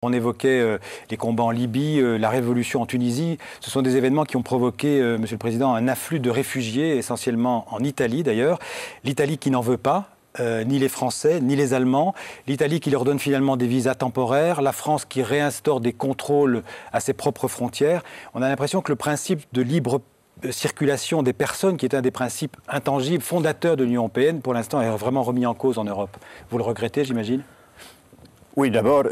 On évoquait les combats en Libye, la révolution en Tunisie. Ce sont des événements qui ont provoqué, Monsieur le Président, un afflux de réfugiés, essentiellement en Italie d'ailleurs. L'Italie qui n'en veut pas, ni les Français, ni les Allemands. L'Italie qui leur donne finalement des visas temporaires. La France qui réinstaure des contrôles à ses propres frontières. On a l'impression que le principe de libre circulation des personnes, qui est un des principes intangibles, fondateurs de l'Union européenne, pour l'instant est vraiment remis en cause en Europe. Vous le regrettez, j'imagine ? Oui, d'abord,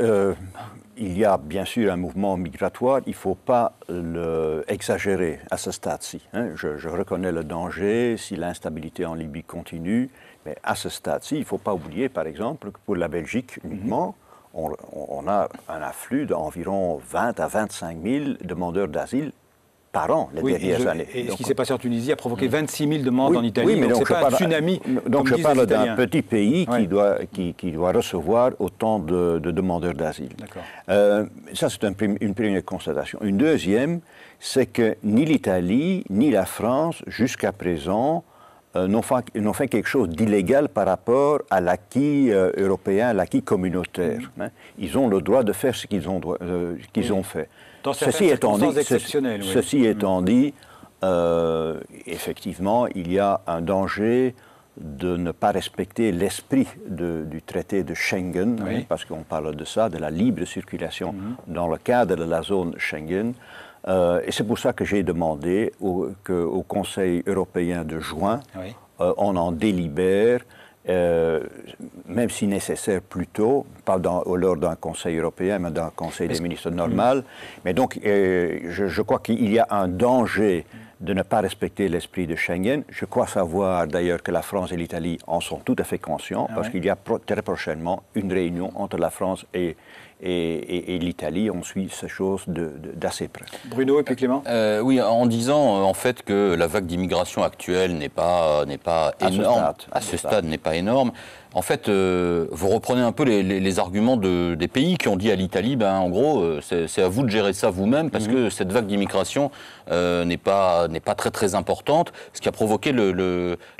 il y a bien sûr un mouvement migratoire, il ne faut pas exagérer à ce stade-ci. Hein. Je reconnais le danger si l'instabilité en Libye continue, mais à ce stade-ci, il ne faut pas oublier, par exemple, que pour la Belgique uniquement, on a un afflux d'environ 20 à 25 000 demandeurs d'asile par an les dernières années. Et ce qui s'est passé en Tunisie a provoqué 26 000 demandes en Italie. Oui, mais donc ce n'est pas un tsunami. Donc je parle d'un petit pays qui doit recevoir autant de demandeurs d'asile. Ça, c'est une première constatation. Une deuxième, c'est que ni l'Italie ni la France, jusqu'à présent, n'ont fait quelque chose d'illégal par rapport à l'acquis européen, l'acquis communautaire. Ils ont le droit de faire ce qu'ils ont fait. Ceci étant dit, effectivement, il y a un danger de ne pas respecter l'esprit du traité de Schengen, parce qu'on parle de ça, de la libre circulation dans le cadre de la zone Schengen. Et c'est pour ça que j'ai demandé qu'au Conseil européen de juin, on en délibère, même si nécessaire plus tôt, pas lors d'un Conseil européen, mais d'un Conseil des ministres normal. Mais donc, je crois qu'il y a un danger de ne pas respecter l'esprit de Schengen. Je crois savoir d'ailleurs que la France et l'Italie en sont tout à fait conscients, parce qu'il y a très prochainement une réunion entre la France et l'Italie. On suit ces choses d'assez près. Bruno et puis Clément. Oui, en disant en fait que la vague d'immigration actuelle n'est pas énorme, à ce stade n'est pas énorme. En fait, vous reprenez un peu les arguments des pays qui ont dit à l'Italie, en gros, c'est à vous de gérer ça vous-même, parce que cette vague d'immigration n'est pas très importante, ce qui a provoqué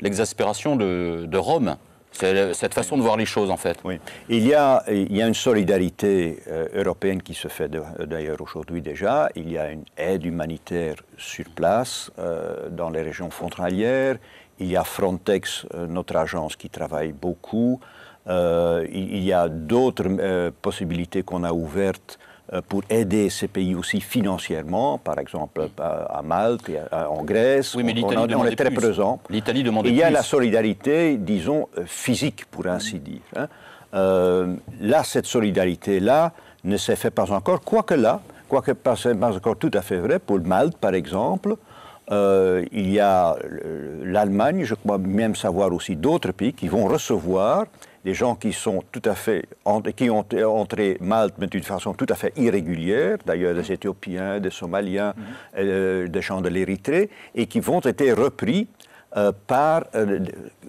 l'exaspération de Rome. C'est cette façon de voir les choses, en fait. Oui. Il y a une solidarité européenne qui se fait d'ailleurs aujourd'hui déjà. Il y a une aide humanitaire sur place dans les régions frontalières. Il y a Frontex, notre agence, qui travaille beaucoup. Il y a d'autres possibilités qu'on a ouvertes pour aider ces pays aussi financièrement, par exemple à Malte, en Grèce. Oui, mais on est très présent. L'Italie demandait plus. Il y a la solidarité, disons, physique, pour ainsi dire. Là, cette solidarité-là ne s'est fait pas encore, quoique c'est pas encore tout à fait vrai. Pour Malte, par exemple, il y a l'Allemagne, je crois même savoir aussi d'autres pays qui vont recevoir des gens qui sont qui ont entré Malte, mais d'une façon tout à fait irrégulière, d'ailleurs des Éthiopiens, des Somaliens, des gens de l'Érythrée, et qui vont être repris par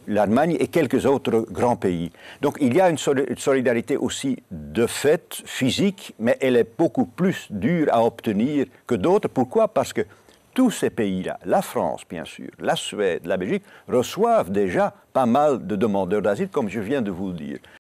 l'Allemagne et quelques autres grands pays. Donc il y a une solidarité aussi de fait physique, mais elle est beaucoup plus dure à obtenir que d'autres. Pourquoi ? Parce que tous ces pays-là, la France bien sûr, la Suède, la Belgique, reçoivent déjà pas mal de demandeurs d'asile, comme je viens de vous le dire.